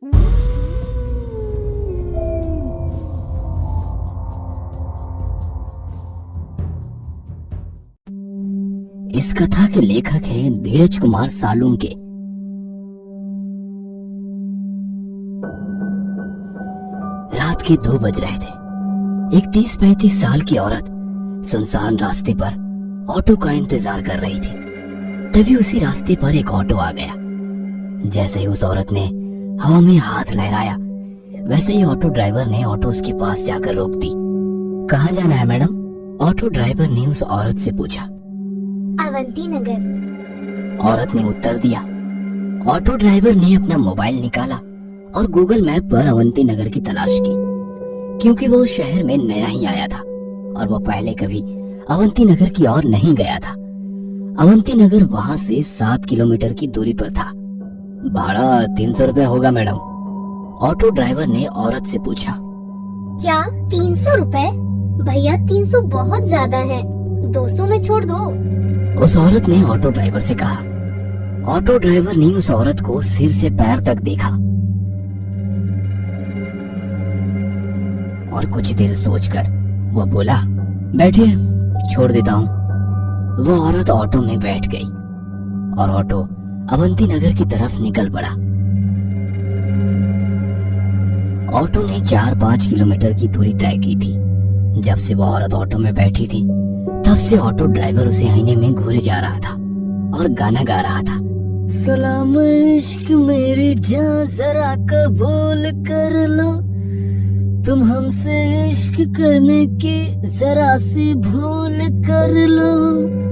इस कथा के लेखक हैं धीरज कुमार सालुंके। रात के 2 बज रहे थे। एक 30-35 साल की औरत सुनसान रास्ते पर ऑटो का इंतजार कर रही थी। तभी उसी रास्ते पर एक ऑटो आ गया। जैसे ही उस औरत ने हवा में हाथ लहराया, वैसे ही ऑटो ड्राइवर ने ऑटो उसके पास जाकर रोक दी। कहाँ जाना है मैडम? ऑटो ड्राइवर ने उस औरत से पूछा। अवंती नगर। औरत ने उत्तर दिया। ऑटो ड्राइवर ने अपना मोबाइल निकाला और गूगल मैप पर अवंती नगर की तलाश की, क्योंकि वो शहर में नया ही आया था और वो पहले कभी अवंती नगर की ओर नहीं गया था। अवंती नगर वहां से 7 किलोमीटर की दूरी पर था। भाड़ा 300 रुपए होगा मैडम, ऑटो ड्राइवर ने औरत से पूछा। क्या 300 रुपए? भैया 300 बहुत ज्यादा है, 200 में छोड़ दो। उस औरत ने ऑटो ड्राइवर से कहा। ऑटो ड्राइवर ने उस औरत को सिर से पैर तक देखा और कुछ देर सोचकर वो बोला, बैठिए, छोड़ देता हूँ। वो औरत ऑटो में बैठ गई और ऑटो अवंती नगर की तरफ निकल पड़ा। ऑटो ने 4-5 किलोमीटर की दूरी तय की थी। जब से वो औरत ऑटो में बैठी थी, तब से ऑटो ड्राइवर उसे आईने में घूरे जा रहा था और गाना गा रहा था। सलाम इश्क मेरी जान, जरा कबूल कर लो, तुम हमसे इश्क करने की जरा सी भूल कर लो।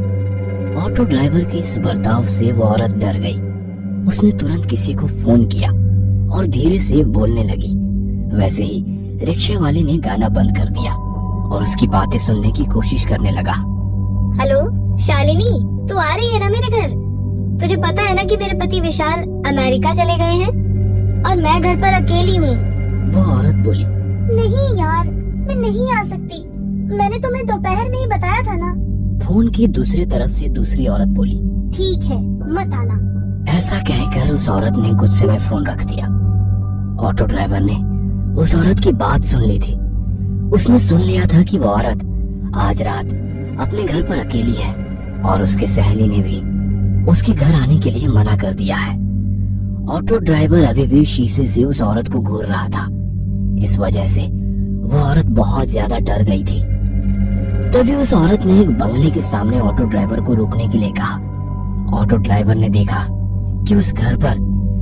ऑटो ड्राइवर के इस बर्ताव से वो औरत डर गई। उसने तुरंत किसी को फोन किया और धीरे से बोलने लगी। वैसे ही रिक्शा वाले ने गाना बंद कर दिया और उसकी बातें सुनने की कोशिश करने लगा। हेलो शालिनी, तू आ रही है ना मेरे घर? तुझे पता है ना कि मेरे पति विशाल अमेरिका चले गए हैं और मैं घर पर अकेली हूँ। वो औरत बोली। नहीं यार, मैं नहीं आ सकती, मैंने तुम्हें दोपहर में ही बताया था ना। फोन की दूसरी तरफ से दूसरी औरत बोली। ठीक है, मत आना। ऐसा कहकर उस औरत ने गुस्से में फोन रख दिया। ऑटो ड्राइवर ने उस औरत की बात सुन ली थी। उसने सुन लिया था कि वो औरत आज रात अपने घर पर अकेली है और उसके सहेली ने भी उसके घर आने के लिए मना कर दिया है। ऑटो ड्राइवर अभी भी शीशे से उस औरत को घूर रहा था। इस वजह से वो औरत बहुत ज्यादा डर गई थी। तभी उस औरत ने एक बंगले के सामने ऑटो ड्राइवर को रुकने के लिए कहा। ऑटो ड्राइवर ने देखा कि उस घर पर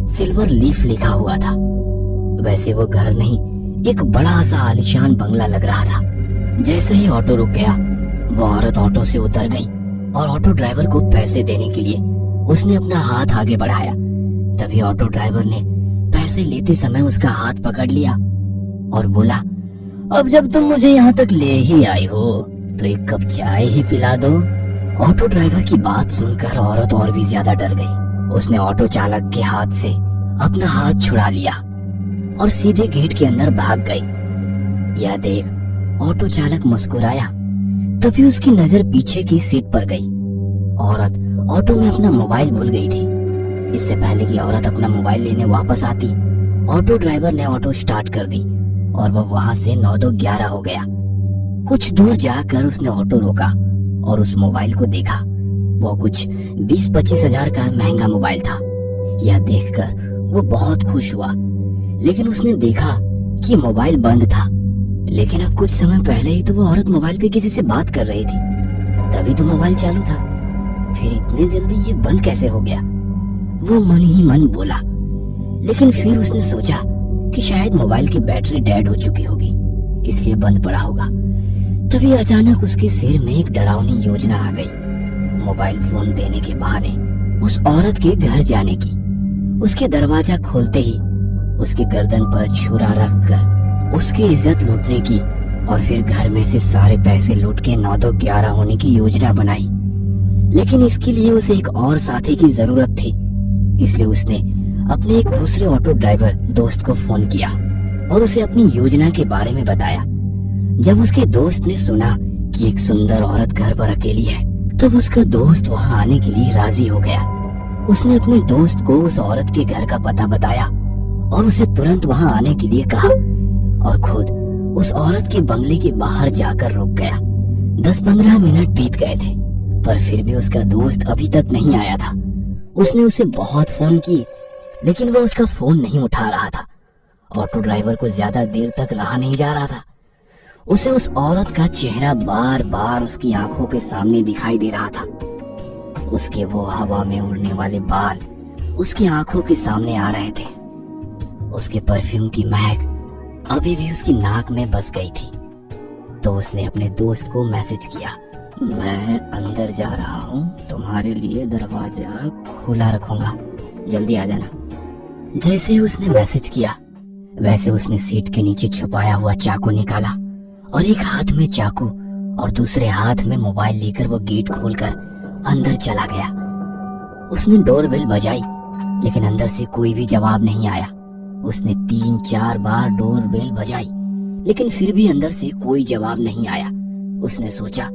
सिल्वर लीफ लिखा हुआ था। वैसे वो घर नहीं, एक बड़ा सा आलीशान बंगला लग रहा था। जैसे ही ऑटो रुक गया, वो औरत ऑटो से उतर गई और ऑटो ड्राइवर को पैसे देने के लिए उसने अपना हाथ आगे बढ़ाया। तभी ऑटो ड्राइवर ने पैसे लेते समय उसका हाथ पकड़ लिया और बोला, अब जब तुम मुझे यहाँ तक ले ही आई हो तो एक कप चाय ही पिला दो। ऑटो ड्राइवर की बात सुनकर औरत और भी ज्यादा डर गई। उसने ऑटो चालक के हाथ से अपना हाथ छुड़ा लिया और सीधे गेट के अंदर भाग गई। यह देख ऑटो चालक मुस्कुराया। तभी उसकी नजर पीछे की सीट पर गई। औरत ऑटो में अपना मोबाइल भूल गई थी। इससे पहले कि औरत अपना मोबाइल लेने वापस आती, ऑटो ड्राइवर ने ऑटो स्टार्ट कर दी और वह वहां से 9-2-11 हो गया। कुछ दूर जाकर उसने ऑटो रोका और उस मोबाइल को देखा। वो कुछ 20-25 हजार का महंगा मोबाइल था। यह देखकर वो बहुत खुश हुआ, लेकिन उसने देखा कि मोबाइल बंद था। लेकिन अब कुछ समय पहले ही तो वो औरत मोबाइल पे किसी से बात कर रही थी, तभी तो मोबाइल चालू था। फिर इतने जल्दी ये बंद कैसे हो गया? वो मन ही मन बोला। लेकिन फिर उसने सोचा कि शायद मोबाइल की बैटरी डेड हो चुकी होगी, इसलिए बंद पड़ा होगा। तभी अचानक उसके सिर में एक डरावनी योजना आ गई। मोबाइल फोन देने के बहाने उस औरत के घर जाने की। उसके दरवाजा खोलते ही उसके गर्दन पर छुरा रखकर उसकी इज्जत लूटने की और फिर घर में से सारे पैसे लूट के 9-2-11 होने की योजना बनाई। लेकिन इसके लिए उसे एक और साथी की जरूरत थी, इसलिए उसने अपने एक दूसरे ऑटो ड्राइवर दोस्त को फोन किया और उसे अपनी योजना के बारे में बताया। जब उसके दोस्त ने सुना कि एक सुंदर औरत घर पर अकेली है, तब उसका दोस्त वहां आने के लिए राजी हो गया। उसने अपने दोस्त को उस औरत के घर का पता बताया और उसे तुरंत वहां आने के लिए कहा और खुद उस औरत के बंगले के बाहर जाकर रुक गया। 10-15 मिनट बीत गए थे, पर फिर भी उसका दोस्त अभी तक नहीं आया था। उसने उसे बहुत फोन किए, लेकिन वह उसका फोन नहीं उठा रहा था। ऑटो ड्राइवर को ज्यादा देर तक रहा नहीं जा रहा था। उसे उस औरत का चेहरा बार बार उसकी आंखों के सामने दिखाई दे रहा था। उसके वो हवा में उड़ने वाले बाल उसकी आंखों के सामने आ रहे थे। उसके परफ्यूम की महक अभी भी उसकी नाक में बस गई थी। तो उसने अपने दोस्त को मैसेज किया, मैं अंदर जा रहा हूँ, तुम्हारे लिए दरवाजा खुला रखूंगा, जल्दी आ जाना। जैसे ही उसने मैसेज किया, वैसे उसने सीट के नीचे छुपाया हुआ चाकू निकाला और एक हाथ में चाकू और दूसरे हाथ में मोबाइल लेकर वो गेट खोलकर अंदर चला गया। उसने डोरबेल बजाई, लेकिन अंदर से कोई भी जवाब नहीं आया। उसने 3-4 बार डोरबेल बजाई, लेकिन फिर भी अंदर से कोई जवाब नहीं आया। उसने सोचा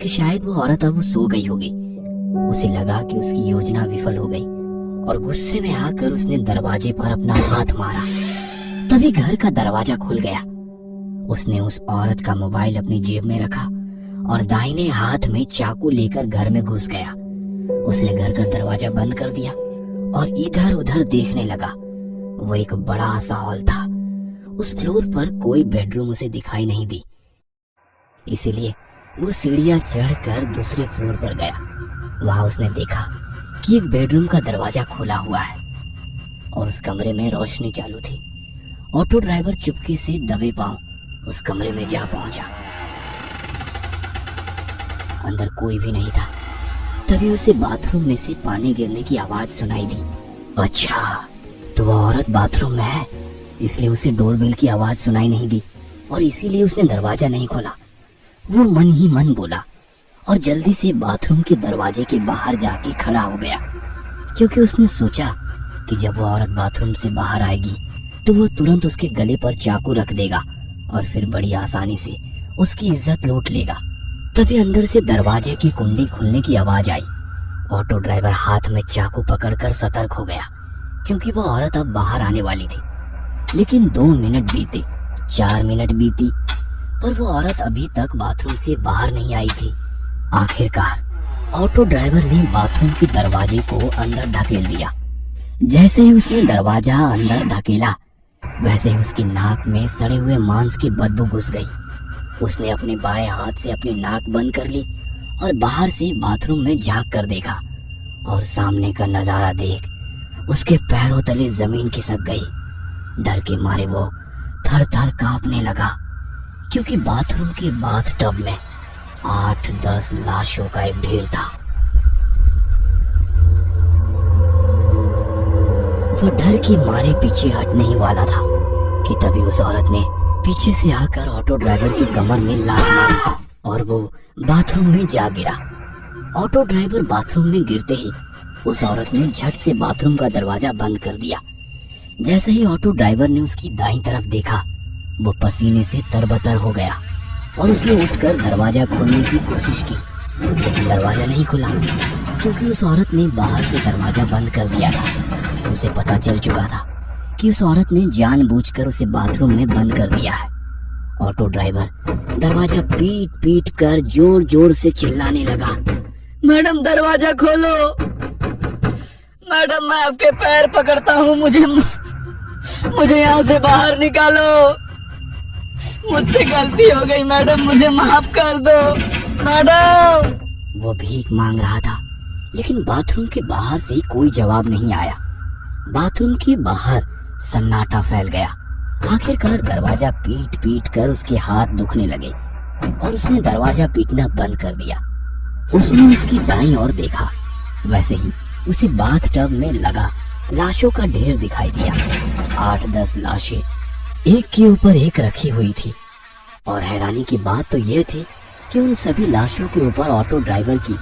कि शायद वो औरत अब सो गई होगी। उसे लगा कि उसकी योजना विफल हो गई और गुस्से में आकर उसने दरवाजे पर अपना हाथ मारा। तभी घर का दरवाजा खुल गया। उसने उस औरत का मोबाइल अपनी जेब में रखा और दाहिने हाथ में चाकू लेकर घर में घुस गया। उसने घर का दरवाजा बंद कर दिया और इधर उधर देखने लगा। वो एक बड़ा सा हॉल था। उस फ्लोर पर कोई बेडरूम उसे दिखाई नहीं दी, इसीलिए वो सीढ़ियां चढ़कर दूसरे फ्लोर पर गया। वहां उसने देखा कि एक बेडरूम का दरवाजा खुला हुआ है और उस कमरे में रोशनी चालू थी। ऑटो ड्राइवर चुपके से दबे पांव उस कमरे में जा पहुंचा। अंदर कोई भी नहीं था। तभी उसे बाथरूम में से पानी गिरने की आवाज सुनाई दी। अच्छा, तो वह औरत बाथरूम में है, इसलिए उसे डोरबेल की आवाज सुनाई नहीं दी और इसीलिए उसने दरवाजा नहीं खोला। वो मन ही मन बोला और जल्दी से बाथरूम के दरवाजे के बाहर जाके खड़ा हो गया, क्योंकि उसने सोचा कि जब वो औरत बाथरूम से बाहर आएगी तो वो तुरंत उसके गले पर चाकू रख देगा और फिर बड़ी आसानी से उसकी इज्जत लूट लेगा। तभी अंदर से दरवाजे की कुंडी खुलने की आवाज आई। ऑटो ड्राइवर हाथ में चाकू पकड़कर सतर्क हो गया, क्योंकि वो औरत अब बाहर आने वाली थी। लेकिन 2 मिनट बीते, 4 मिनट बीती, पर वो औरत अभी तक बाथरूम से बाहर नहीं आई थी। आखिरकार ऑटो ड्राइवर ने बाथरूम के दरवाजे को अंदर धकेल दिया। जैसे ही उसने दरवाजा अंदर धकेला, वैसे ही उसकी नाक में सड़े हुए मांस की बदबू घुस गई। उसने अपने बाएं हाथ से अपनी नाक बंद कर ली और बाहर से बाथरूम में झांक कर देखा और सामने का नजारा देख उसके पैरों तले जमीन खिसक गई। डर के मारे वो थर थर कांपने लगा, क्योंकि बाथरूम के बाथटब में 8-10 लाशों का एक ढेर था। वो डर के मारे पीछे हटने ही वाला था कि तभी उस औरत ने पीछे से आकर ऑटो ड्राइवर की कमर में लात मारी और वो बाथरूम में जा गिरा। ऑटो ड्राइवर बाथरूम में गिरते ही उस औरत ने झट से बाथरूम का दरवाजा बंद कर दिया। जैसे ही ऑटो ड्राइवर ने उसकी दाईं तरफ देखा, वो पसीने से तरबतर हो गया और उसने उठकर दरवाजा खोलने की कोशिश की, लेकिन दरवाजा नहीं खुला, क्योंकि उस औरत ने बाहर से दरवाजा बंद कर दिया था। उसे पता चल चुका था कि उस औरत ने जानबूझकर उसे बाथरूम में बंद कर दिया है। ऑटो ड्राइवर दरवाजा पीट पीट कर जोर जोर से चिल्लाने लगा, मैडम दरवाजा खोलो, मैडम मैं आपके पैर पकड़ता हूँ, मुझे यहाँ से बाहर निकालो, मुझसे गलती हो गई मैडम, मुझे माफ कर दो मैडम। वो भीख मांग रहा था, लेकिन बाथरूम के बाहर से कोई जवाब नहीं आया। बाथरूम के बाहर सन्नाटा फैल गया। आखिरकार दरवाजा पीट पीट कर उसके हाथ दुखने लगे और उसने दरवाजा पीटना बंद कर दिया। उसने उसकी दाईं ओर देखा, वैसे ही उसे बाथटब में लगा लाशों का ढेर दिखाई दिया। 8-10 लाशें एक के ऊपर एक रखी हुई थी और हैरानी की बात तो यह थी कि उन सभी लाशों के ऊपर ऑटो ड्राइवर की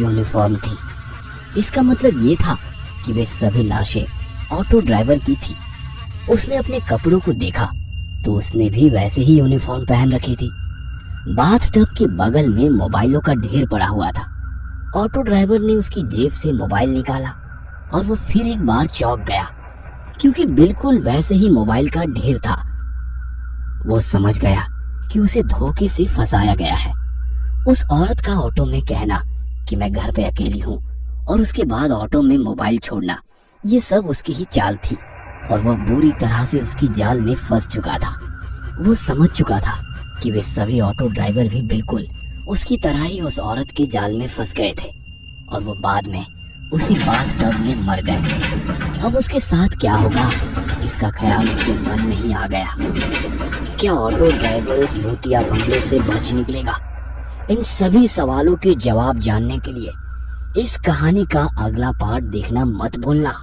यूनिफॉर्म थी। इसका मतलब ये था कि वे सभी लाशें ऑटो ड्राइवर की थी। उसने अपने कपड़ों को देखा तो उसने भी वैसे ही यूनिफॉर्म पहन रखी थी। बाथटब के बगल में मोबाइलों का ढेर पड़ा हुआ था। ऑटो ड्राइवर ने उसकी जेब से मोबाइल निकाला और वो फिर एक बार चौंक गया, क्योंकि बिल्कुल वैसे ही मोबाइल का ढेर था। वो समझ गया कि उसे धोखे से फंसाया गया है। उस औरत का ऑटो में कहना कि मैं घर पे अकेली हूँ और उसके बाद ऑटो में मोबाइल छोड़ना, ये सब उसकी ही चाल थी और वह बुरी तरह से उसकी जाल में फंस चुका था। वो समझ चुका था कि वे सभी ऑटो ड्राइवर भी बिल्कुल उसकी तरह ही उस औरत के जाल में फंस गए थे और वो बाद में उसी बाथटब में मर गए। अब उसके साथ क्या होगा, इसका ख्याल उसके मन में ही आ गया। क्या ऑटो ड्राइवर उस भूतिया बंगले से बच निकलेगा? इन सभी सवालों के जवाब जानने के लिए इस कहानी का अगला पार्ट देखना मत भूलना।